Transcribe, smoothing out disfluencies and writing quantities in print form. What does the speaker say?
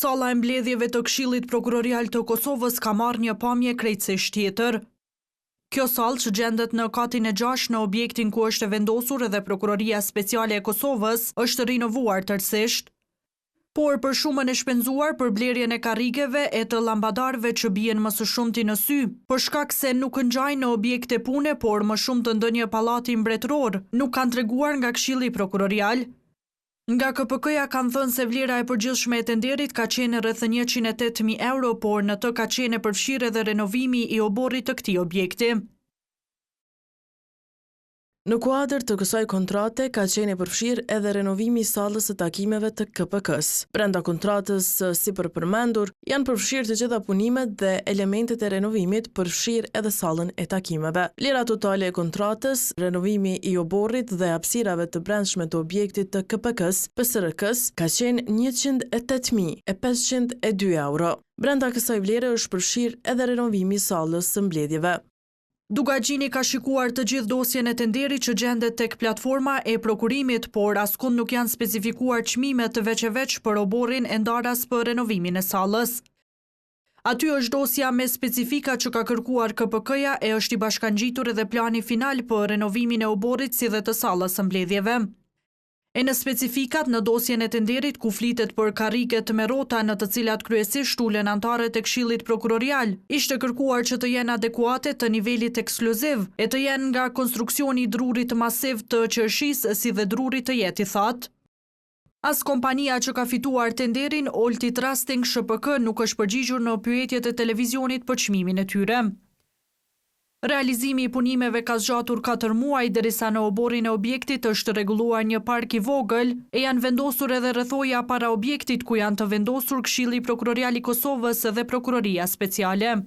Salla e mbledhjeve të Këshillit Prokurorial të Kosovës ka marrë një pamje krejtësisht tjetër. Kjo sallë që gjendet në katin e 6 në objektin ku është vendosur edhe Prokuroria Speciale e Kosovës është rinovuar tërësisht, por për shumën e shpenzuar për blerjen e karrigeve e të lambadarëve që bien më së shumti në sy, për shkak se nuk ngjajnë në objekte pune, por më shumë të ndonjë pallati mbretëror, nuk kanë treguar nga Këshilli Prokurorial. Nga KPK-ja kanë thënë se vlera e përgjithshme e tenderit ka qenë rreth 108.000 euro, por në të ka qenë përfshirë edhe renovimi i oborrit të këtij objekti. Në kuadër të kësaj kontrate ka qenë përfshirë edhe renovimi i sallës së takimeve të KPK-s. Brenda kontratës, si përmendur, janë përfshirë të gjitha punimet dhe elementet e renovimit, përfshirë edhe sallën e takimeve. Vlera totale e kontratës, renovimi i oborrit dhe hapësirave të brendshme të objektit të KPK-s, PSRK-s, ka qenë 108.502 euro. Brenda kësaj vlere është përfshirë edhe renovimi i sallës së mbledhjeve. Dugagjini ka shikuar të gjithë dosjen e tenderit që gjendet tek platforma e prokurimit, por askund nuk janë specifikuar çmimet veç për oborrin e ndaras për renovimin e sallës. Aty është dosja me specifika që ka kërkuar KPK-ja e është i bashkangjitur edhe plani final për renovimin e oborrit si dhe të sallës së mbledhjeve. E në specifikat në dosjen e tenderit ku flitet për karriget me rrota në të cilat kryesisht ulen antarët e Këshillit Prokurorial, ishte kërkuar që të jenë adekuate të nivelit ekskluziv e të jenë nga konstruksioni i drurit masiv të qershisë si dhe drurit të jetë i thatë. As kompania që ka fituar tenderin, Olti Trusting SHPK, nuk është përgjigjur në pyetjet e televizionit për çmimin e tyre. Realizimi i punimeve ka zgjatur 4 muaj derisa në oborrin e objektit është rregulluar një park i vogël e janë vendosur edhe rrethoja para objektit ku janë të vendosur Këshilli Prokurorial i Kosovës dhe Prokuroria Speciale.